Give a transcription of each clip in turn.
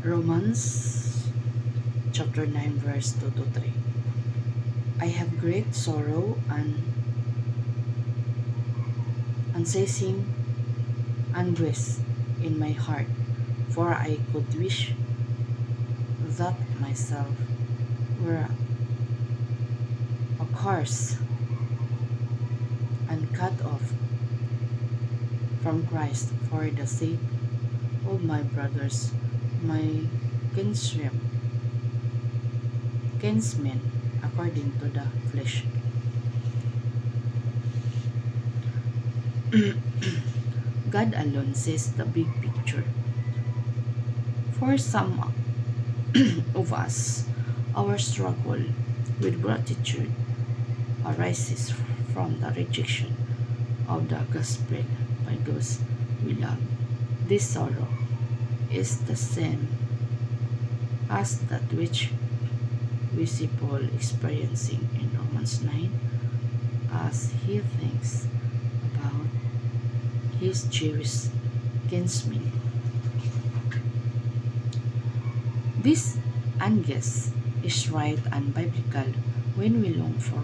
Romans chapter 9 verse 2 to 3. I have great sorrow and unceasing anguish in my heart, for I could wish that myself were accursed and cut off from Christ for the sake of my brothers, my kinsmen, kinsmen according to the flesh. God alone sees the big picture. For some of us, our struggle with gratitude arises from the rejection of the gospel by those we love. This sorrow is the same as that which we see Paul experiencing in Romans 9 as he thinks about his Jewish kinsmen. This anguish is right and biblical when we long for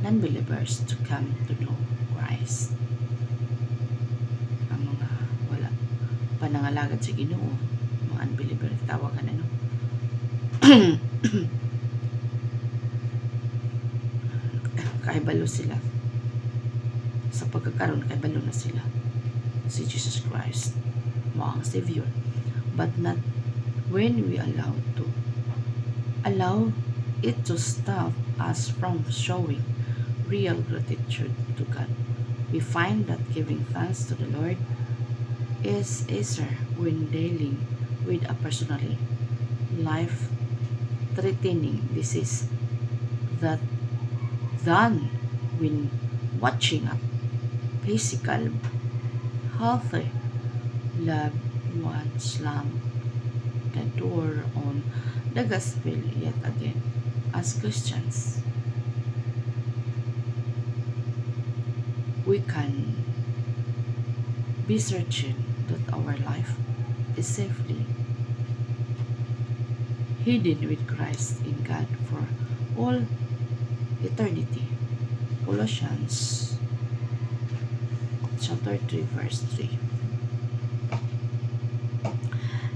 non-believers to come to know Christ. Ang mga wala panangalagad sa Ginoo, mga unbeliever tawagan ano. Kaibalo sila. Sa pagkakaroon, kaibalo na sila. Si Jesus Christ, mga Savior. But not when we allow it to stop us from showing real gratitude to God. We find that giving thanks to the Lord is easier when dealing with a personally life-threatening disease than when watching a physical, healthy loved one slam the door on the gospel yet again. As Christians, we can be certain that our life is safely hidden with Christ in God for all eternity. Colossians chapter 3 verse 3.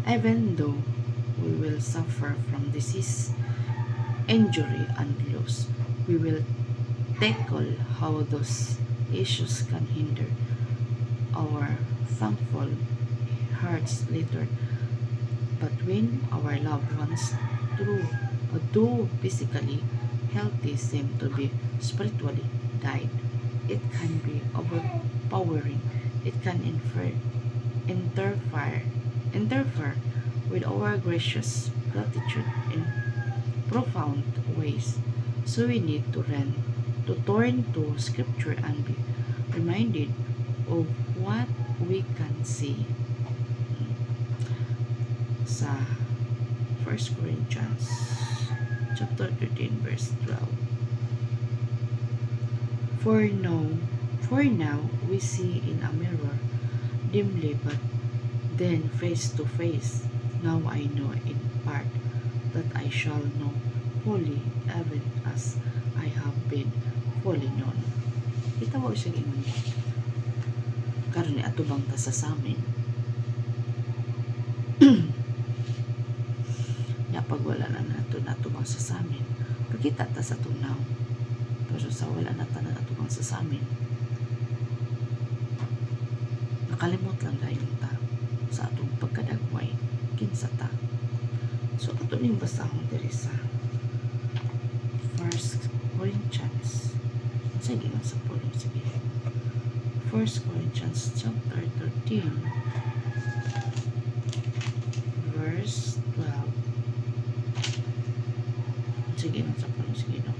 Even though we will suffer from disease, injury, and loss, we will tackle how those issues can hinder our thankful hearts later. But when our loved ones do physically healthy seem to be spiritually died, it can be overpowering. It can interfere with our gracious gratitude in profound ways. So we need to turn to scripture and be reminded of what we can see sa 1 Corinthians chapter 13 verse 12. For now we see in a mirror dimly, but then face to face. Now I know in part, that I shall know fully, even as I have been fully known. Itawag siya ingon karon ni atubang ta sa samin. Ya pag wala na nato natubang sa samin, pagkita ta sa tunaw. Pero sa wala na ta natubang sa samin, nakalimot lang dayon ta sa atong pagkadagway kinsa ta. So ato ning basahon diri sa 1 Corinthians. Sige nga sa Paul, sige. 1 Corinthians chapter 13 verse 12. Sige nga sa Paul, sige no.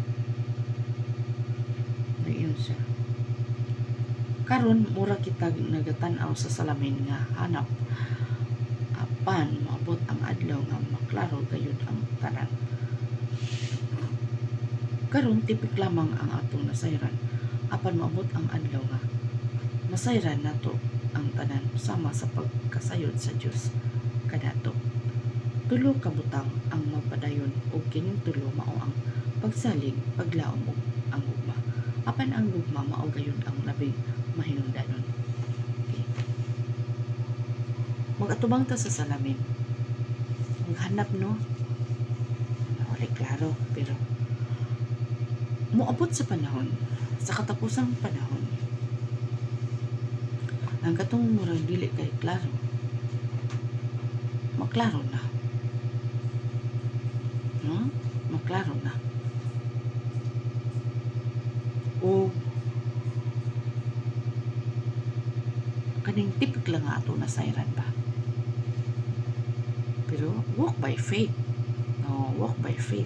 Ayun siya. Karon mura kita nagatan-aw sa salamin nga hanap apan maabot ang adlaw nga maklaro gayud ang tanan. Karon tipik lamang ang atong nasayran apan maabot ang adlaw nga masayran nato ang tanan sama sa pagkasayod sa Dios kadato. Tulo ka butang ang magpadayon ug kining tulo mao ang pagsalig, paglaom ug ang gugma. Apan ang gugma mao gayon ang labing mahinungdanon. Okay. Mag-atubang ta sa salamin. Maghanap no. Wala klaro pero moabot sa panahon, sa katapusang panahon, ang katong murag dili kay klaro, maklaro na. No? Maklaro na. O kaning tipik lang nga ato na sayran ba. Pero walk by faith. No, walk by faith.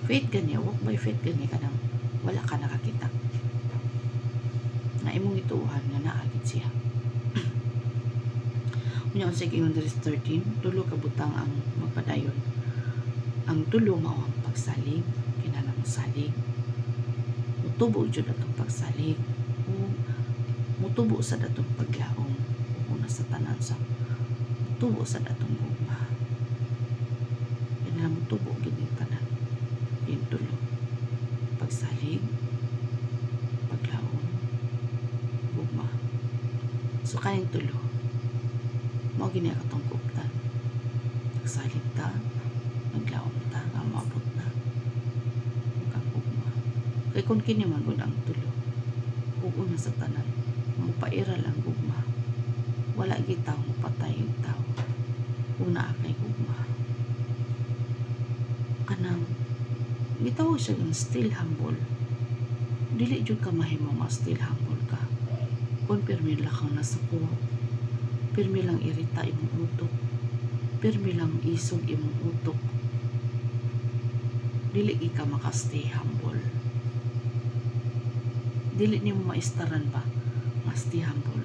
Faith gani, walk by faith gani kanang wala ka nakakita. Nga imong ituuhan nga naagid siya. Unya sa ingon diri 13, tulo ka butang ang magpadayon. Ang tulo mao ang pagsalig, kinahanglan salig. Mutubo jud atong pagsalig. O mutubo sa datong paglaom. Una sa tanan sa mutubo sa datong gugma. Kinahanglan mutubo gid yung tanan. Yung tulo. Pagsalig, paglaom, gugma. So kaning tulo. Mao gini katong kuptan. Nagsalig ta, naglaom ta, nga maabot na. Ug ang gugma. Kay kung kini man gud ang tulo. Ug una sa tanan, mupairal ang gugma. Wala gid tawo mapatay yung tawo. Una kay gugma. Kanang gitawag siya ng still humble. Dili jud ka mahimo nga still humble ka. Kung pirmi lang kang nasuko, pirmi lang irita imong utok, pirmi lang isog imong utok, dili ka makastay humble. Dili nimo maistaran ba nga stay humble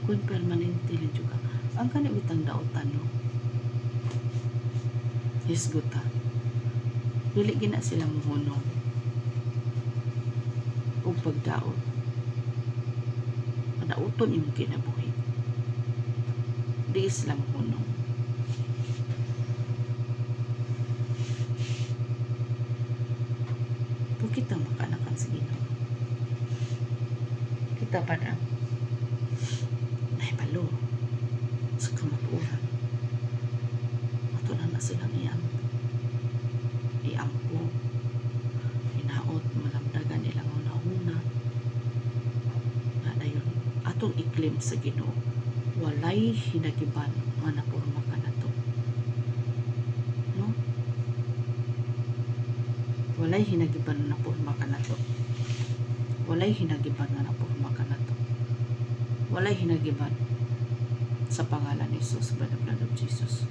kung permanente lang jud ka. Ang kanibitang daotan no, hisguta. Dili gina sila mohunong ug pagdaot. Padauton imong kinabuhi. Di sila mohunong. Kung kita makanakan sa Ginoo, kita pa na nahibalo sa kamatuoran. Ato na silang iampo, hinaot, malamdagan ilang una-una. Na dayon, atong iklim sa Ginoo, walay hinagiban nga napurma ka na to. No? Walay hinagiban nga napurma ka na to. Walay hinagiban nga napurma ka na to. Walay hinagiban sa pangalan ni Jesus, by the blood of Jesus.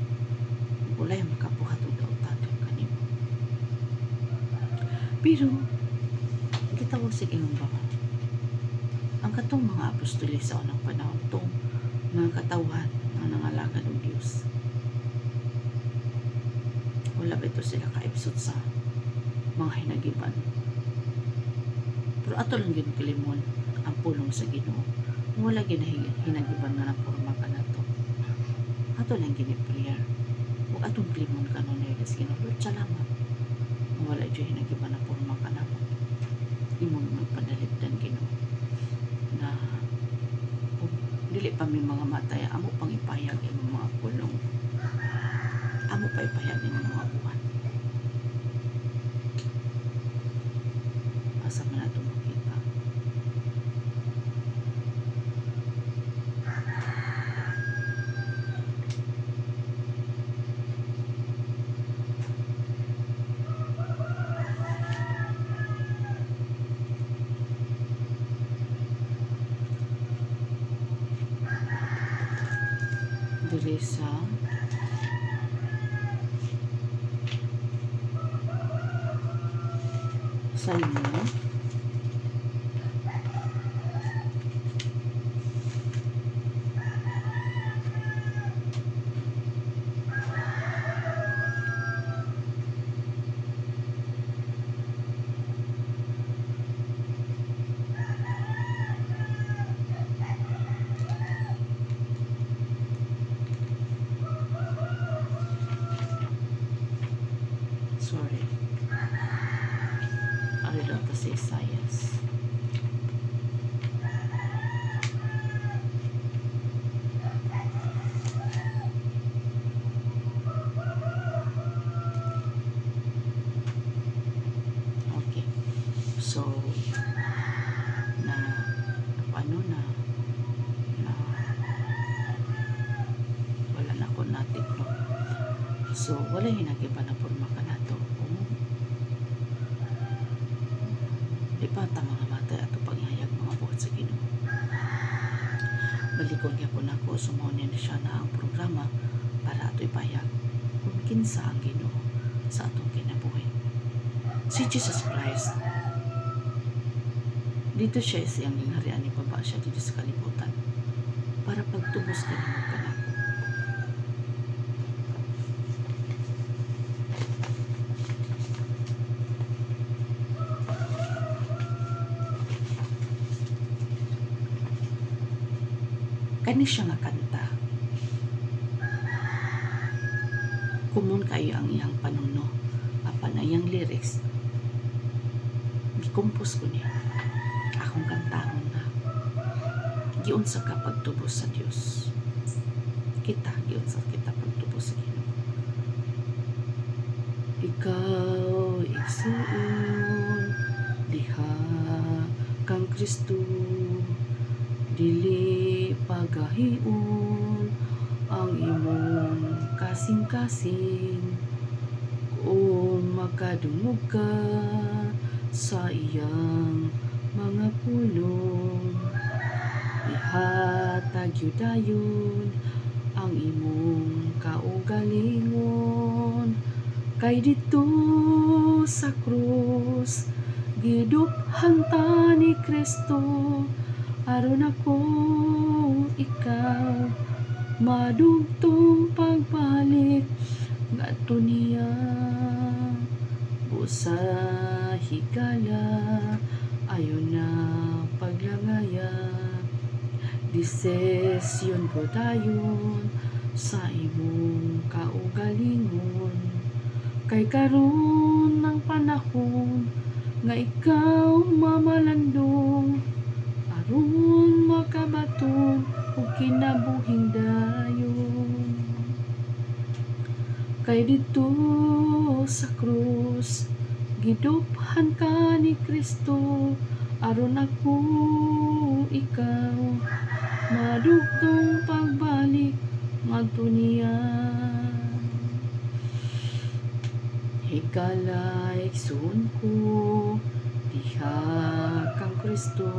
Walay makabuhat o daw tayo kanimo. Pero, gitawag sa inyong baka. Ang katong mga apostoli sa unang panahon, itong mga katawan na nangalagad ng Diyos. Wala ba ito sila kaipsot sa mga hinagiban. Pero ato lang yun kalimon ang pulong sa Ginoo. Wala hinagiban na napurma ka na to. Ato lang gini-prayer. Huwag atong kalimon ka nun na sa Ginoo. Lord, salamat. Wala dyan hinagiban na purma ka na mo. Imong magpadaligdan Ginoo. Na dili pa may mga matay, amo pang ipayag imong mga pulong. Amo pa ipayag imong mga buwan. Asa man nato makita. Diri sa Salmo sorry. Ano daw ito si Isaias? Okay. So, na ano na wala na ko natin no. So, wala hinagiba na porma ka na to. Di pa ta mga mata ato panghayag mga buhat sa Ginoo. Balikon niya po na ko, sumunin siya na ang programa para ato ipahayag kung kinsa ang Ginoo sa atong kinabuhi. Si Jesus Christ, dito siya siyang gingharian ni Baba siya dito sa kalibutan para pagtubos ka naman ka na. Kani siya nga kanta. Kumun kayo ang iyang panuno. Apan na iyang lyrics. Gikompos ko niya. Akong kantahon na. Giunsa ka pagtubos sa Dios. Kita, giunsa kita pagtubos sa Ginoo. Ikaw, igsuon, diha kang Kristo. Dili pagahion ang imong kasing-kasing o makadungog ka sa iyang mga pulong. Ihatag yudayon ang imong kaugalingon kay dito sa krus giduphan ta ni Kristo. Aron ako ikaw madugtong pagbalik ngadto niya busa higala ayon na paglangaya desisyon ko dayon sa imong kaugalingon kay karon ng panahon nga ikaw mamalandong aron makabaton og kinabuhing dayon kay dito sa krus giduphan ka ni Kristo aron ako ikaw madugtong pagbalik ngadto niya. Higala igsoon ko diha kang Kristo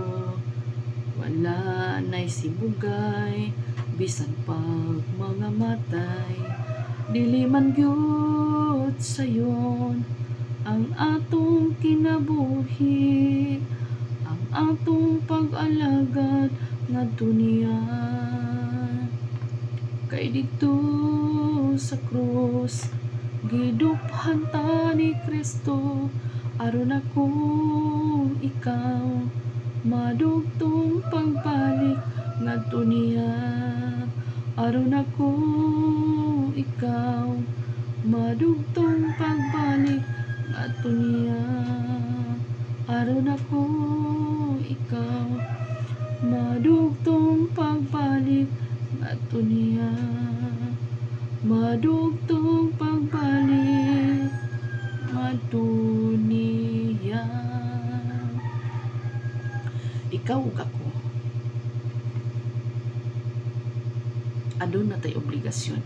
wala na'y sibugay bisan pag mga matay dili man gyud sayon ang atong kinabuhi ang atong pag-alagad ngadto niya kay dito sa krus giduphan ta ni Kristo aron ako ikaw madugtong pagbalik ngadto niya aron ako ikaw madugtong pagbalik ngadto niya aron ako ikaw madugtong pagbalik ngadto niya madugtong pagbalik ngadto niya. Ikaw ug ako adun na tay obligasyon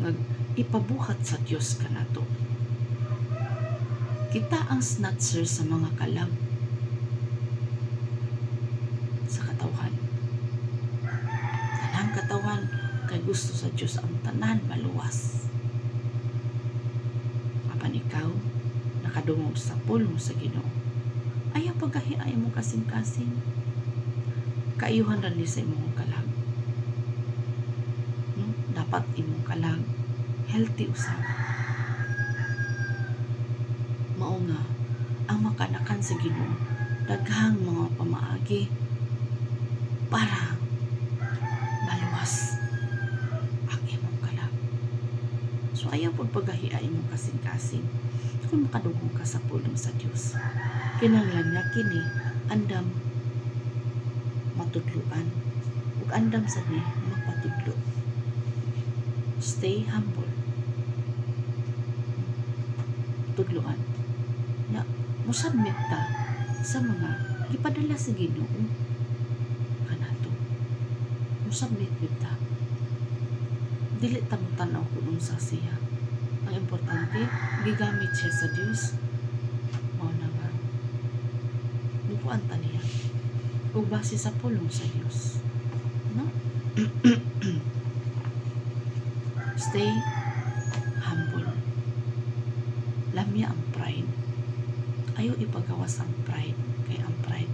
nga ipabuhat sa Dios kanato. Kita ang snatcher sa mga kalag sa katawhan. Tanang katawan kay gusto sa Dios ang tanan maluwas. Apan ikaw nakadungog sa pulong sa Ginoo. Ayaw pagkahiay mo kasing-kasing. Kaayuhan ra ni sa imong kalag. Dapat imong kalag healthy usab. Mao nga ang makanakan sa Ginoo daghang mga pamaagi para maluwas ang imong kalag. So ayaw pud pagahiay mo kasing-kasing kung makadugong ka sa pulong sa Dios. Kinahanglan nga kini andam matudluan ug andam sa ni magpatudlo. Stay humble. Tudloan. Ya, musabmit ta sa mga gipadala sa Ginoo kanato. Musabmit gyud ta. Dili ta mo tanaw kung unsa siya. Ang importante, gigamit siya sa Dios. Mao na nga. Mukuan ta niya. Ug base sa pulong sa Dios. No? Stay humble. Lamya ang pride. Ayaw ipagawas ang pride. Kaya ang pride